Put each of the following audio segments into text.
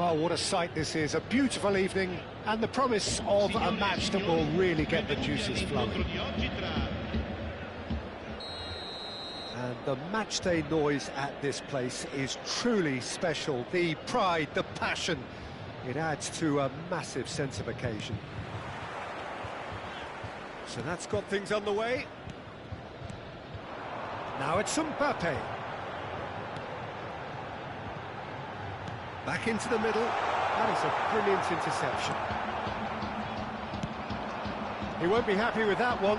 Well, what a sight this is, a beautiful evening, and the promise of a match that will really get the juices flowing. And the matchday noise at this place is truly special. The pride, the passion, it adds to a massive sense of occasion. So that's got things underway. Now it's Mbappe. Back into the middle. That is a brilliant interception. He won't be happy with that one.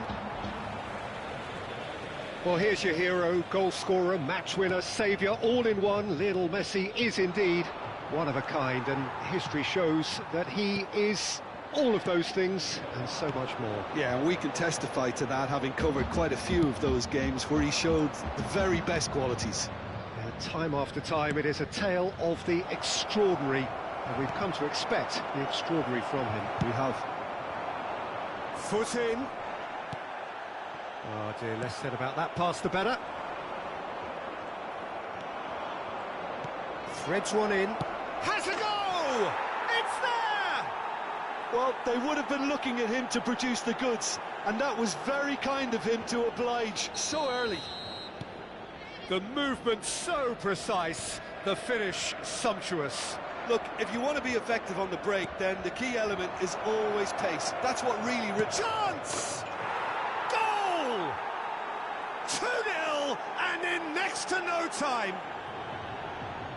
Well, here's your hero, goal scorer, match winner, saviour, all in one. Lionel Messi is indeed one of a kind, and history shows that he is all of those things and so much more. Yeah, and we can testify to that, having covered quite a few of those games where he showed the very best qualities. Time after time, it is a tale of the extraordinary, and we've come to expect the extraordinary from him. We have. Foot in. Oh dear, less said about that pass the better. Threads one in. Has a go! It's there! Well, they would have been looking at him to produce the goods, and that was very kind of him to oblige so early. The movement so precise, the finish sumptuous. Look, if you want to be effective on the break, then the key element is always pace. That's what really... Chance! Goal! 2-0, and in next to no time.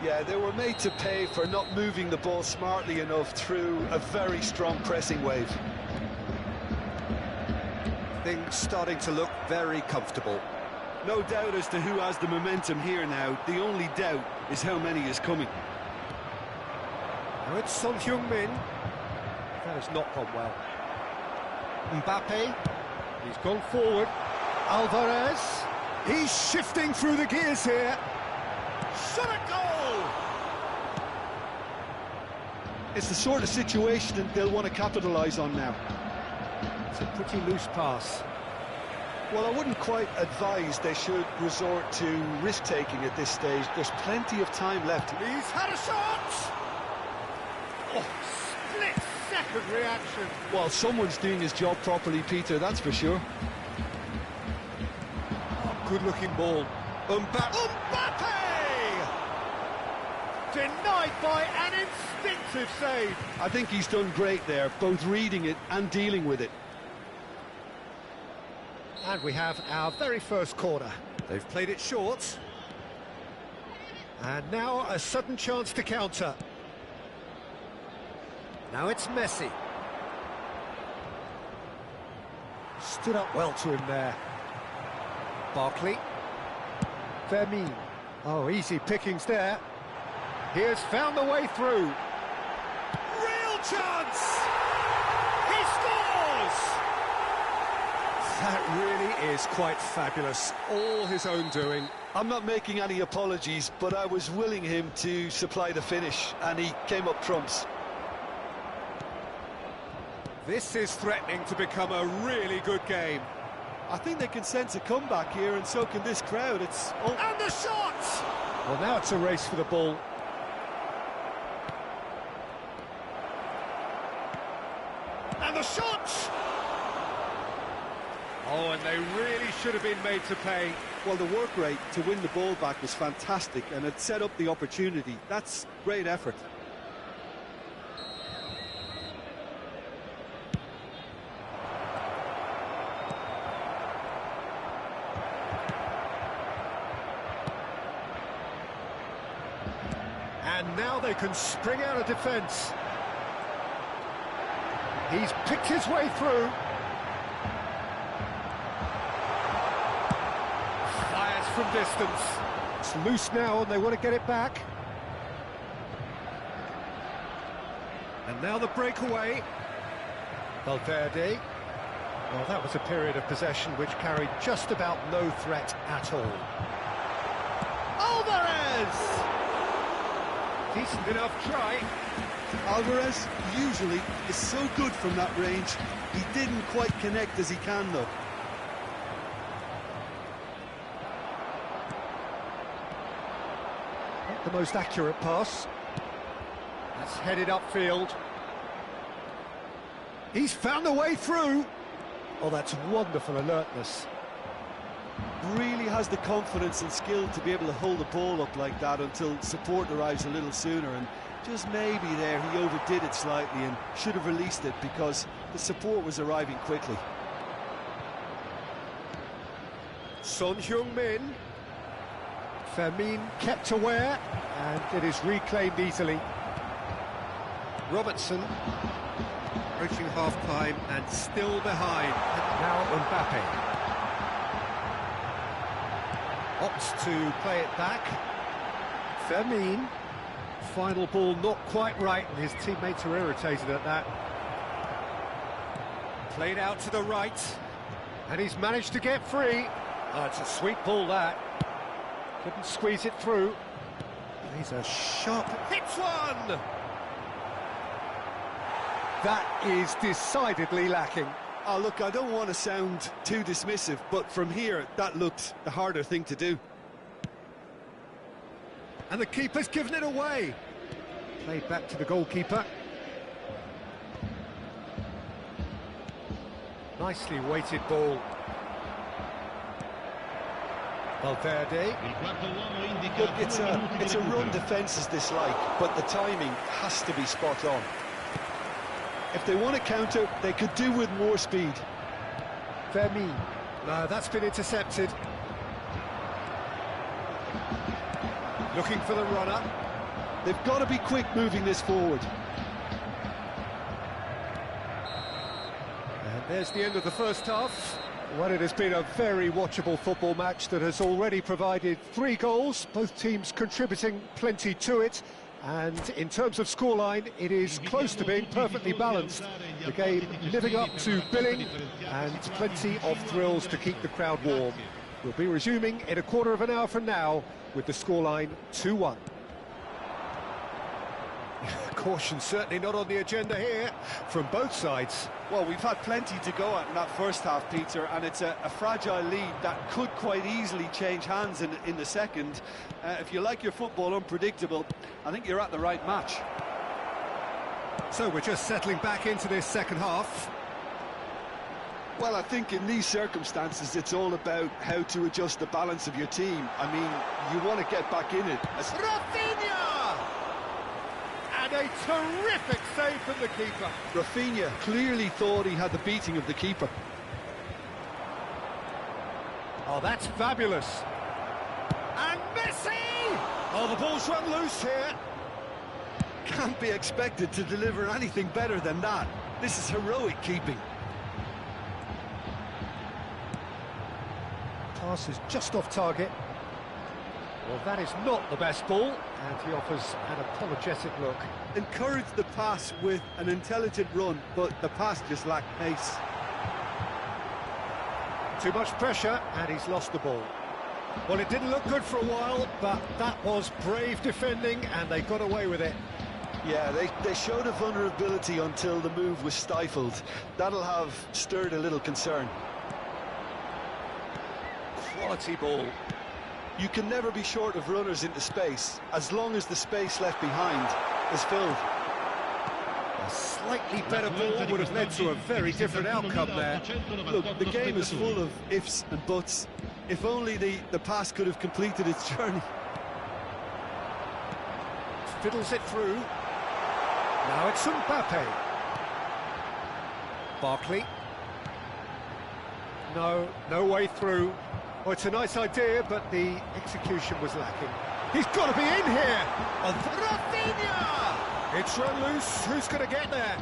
Yeah, they were made to pay for not moving the ball smartly enough through a very strong pressing wave. Things starting to look very comfortable. No doubt as to who has the momentum here now. The only doubt is how many is coming. Now it's Son Heung-min. That has not gone well. Mbappe. He's gone forward. Alvarez. He's shifting through the gears here. Shot a goal! It's the sort of situation that they'll want to capitalise on now. It's a pretty loose pass. Well, I wouldn't quite advise they should resort to risk-taking at this stage. There's plenty of time left. He's had a shot! Oh, split-second reaction. Well, someone's doing his job properly, Peter, that's for sure. Oh, good-looking ball. Mbappe! Denied by an instinctive save. I think he's done great there, both reading it and dealing with it. And we have our very first corner. They've played it short. And now a sudden chance to counter. Now it's Messi. Stood up well to him there. Barkley. Vermeer. Oh, easy pickings there. He has found the way through. Real chance! He scores! That really is quite fabulous. All his own doing. I'm not making any apologies, but I was willing him to supply the finish, and he came up trumps. This is threatening to become a really good game. I think they can sense a comeback here, and so can this crowd. It's... Oh. And the shot! Well, now it's a race for the ball. And the shot! Oh, and they really should have been made to pay. Well, the work rate to win the ball back was fantastic, and it set up the opportunity. That's great effort. And now they can spring out of defence. He's picked his way through. Fires from distance. It's loose now and they want to get it back. And now the breakaway. Valverde. Well, that was a period of possession which carried just about no threat at all. Alvarez! Decent enough try. Alvarez usually is so good from that range. He didn't quite connect as he can, though. Not the most accurate pass. That's headed upfield. He's found a way through. Oh, that's wonderful alertness. Really has the confidence and skill to be able to hold the ball up like that until support arrives a little sooner, and just maybe there he overdid it slightly and should have released it because the support was arriving quickly. Son Heung-min. Fermin kept aware, and it is reclaimed easily. Robertson approaching half-time and still behind. Now Mbappe opts to play it back. Fermin. Final ball not quite right, and his teammates are irritated at that. Played out to the right, and he's managed to get free. Oh, it's a sweet ball, that. Couldn't squeeze it through. He's a sharp... hits one! That is decidedly lacking. Oh, look, I don't want to sound too dismissive, but from here, that looked the harder thing to do. And the keeper's given it away. Played back to the goalkeeper. Nicely weighted ball. Valverde. Look, it's a run defence dislike, but the timing has to be spot on. If they want to counter, they could do with more speed. Fermin. No, that's been intercepted. Looking for the runner. They've got to be quick moving this forward. And there's the end of the first half. Well, it has been a very watchable football match that has already provided 3 goals, both teams contributing plenty to it. And in terms of scoreline, it is close to being perfectly balanced. The game living up to billing, and plenty of thrills to keep the crowd warm. We'll be resuming in a quarter of an hour from now with the scoreline 2-1. Caution certainly not on the agenda here from both sides. Well, we've had plenty to go at in that first half, Peter, and it's a fragile lead that could quite easily change hands in the second. If you like your football unpredictable, I think you're at the right match. So we're just settling back into this second half. Well, I think in these circumstances, it's all about how to adjust the balance of your team. I mean, you want to get back in it. Rafinha! And a terrific save from the keeper. Rafinha clearly thought he had the beating of the keeper. Oh, that's fabulous. And Messi! Oh, the ball's run loose here. Can't be expected to deliver anything better than that. This is heroic keeping. Pass is just off target. Well, that is not the best ball, and he offers an apologetic look. Encourage the pass with an intelligent run, but the pass just lacked pace. Too much pressure, and he's lost the ball. Well, it didn't look good for a while, but that was brave defending, and they got away with it. Yeah, they showed a vulnerability until the move was stifled. That'll have stirred a little concern. Quality ball. You can never be short of runners into space, as long as the space left behind is filled. A slightly better ball would have led to a very different outcome there. Look, the game is full of ifs and buts. If only the pass could have completed its journey. Fiddles it through. Now it's Mbappe. Barkley. No way through. Well, it's a nice idea, but the execution was lacking. He's got to be in here! Rafinha! It's run loose. Who's going to get there?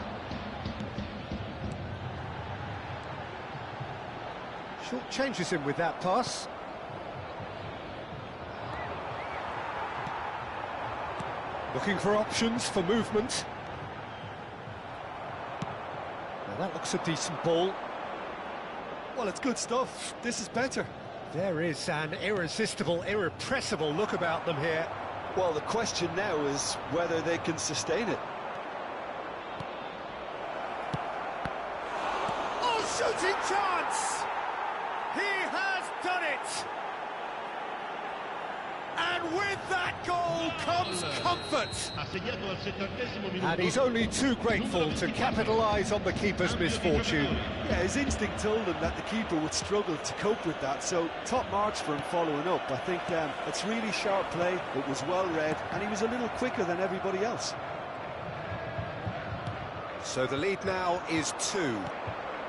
Short changes him with that pass. Looking for options for movement. Now that looks a decent ball. Well, it's good stuff. This is better. There is an irresistible, irrepressible look about them here. Well, the question now is whether they can sustain it. Oh, shooting chance! He has done it! And And with that goal comes comfort. And he's only too grateful to capitalise on the keeper's misfortune. Yeah, his instinct told him that the keeper would struggle to cope with that, so top marks for him following up. I think it's really sharp play, it was well read, and he was a little quicker than everybody else. So the lead now is 2.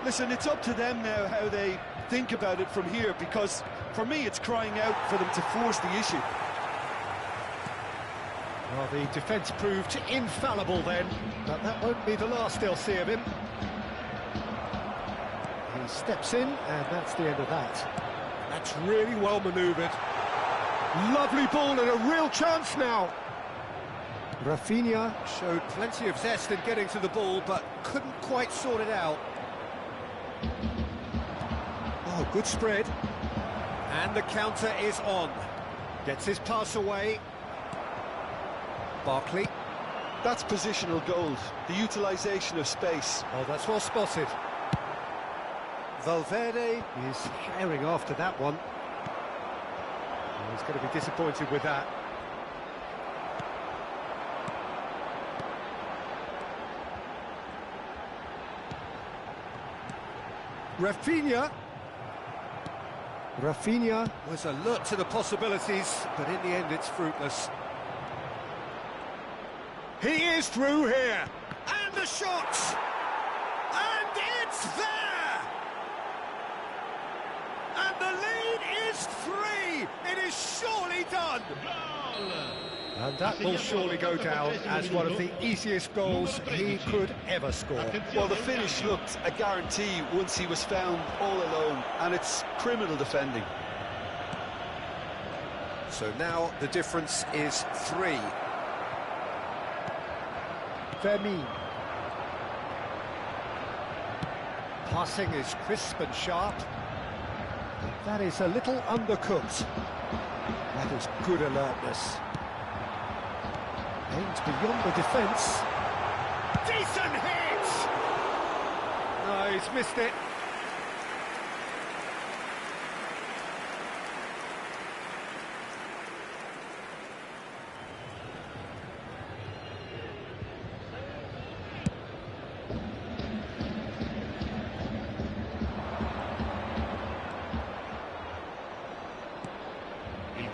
Listen, it's up to them now how they think about it from here, because for me it's crying out for them to force the issue. Well, the defence proved infallible then, but that won't be the last they'll see of him. He steps in, and that's the end of that. That's really well manoeuvred. Lovely ball and a real chance now. Rafinha showed plenty of zest in getting to the ball, but couldn't quite sort it out. Oh, good spread. And the counter is on. Gets his pass away. Barkley. That's positional gold, the utilisation of space. Oh, that's well spotted. Valverde is herring after that one. Oh, he's going to be disappointed with that. Rafinha was alert to the possibilities, but in the end it's fruitless. He is through here, and the shot, and it's there! And the lead is 3! It is surely done! And that will surely go down as one of the easiest goals he could ever score. Well, the finish looked a guarantee once he was found all alone, and it's criminal defending. So now the difference is 3. Vermeer. Passing is crisp and sharp. That is a little undercooked. That is good alertness. Aimed beyond the defence. Decent hit! No, he's missed it.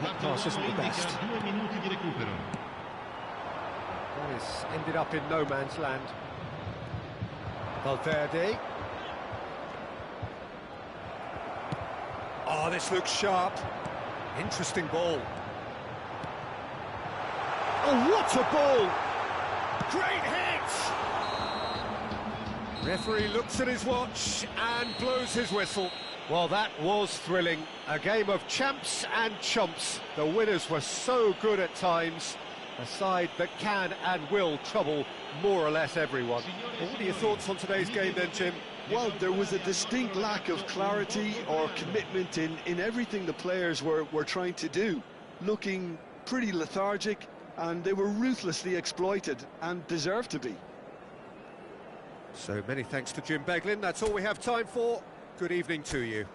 That pass isn't the best. That has ended up in no man's land. Valverde. Oh, this looks sharp. Interesting ball. Oh, what a ball! Great hit! Referee looks at his watch and blows his whistle. Well, that was thrilling. A game of champs and chumps. The winners were so good at times. A side that can and will trouble more or less everyone. Well, what are your thoughts on today's game then, Jim? Well, there was a distinct lack of clarity or commitment in everything the players were trying to do. Looking pretty lethargic, and they were ruthlessly exploited and deserved to be. So many thanks to Jim Beglin. That's all we have time for. Good evening to you.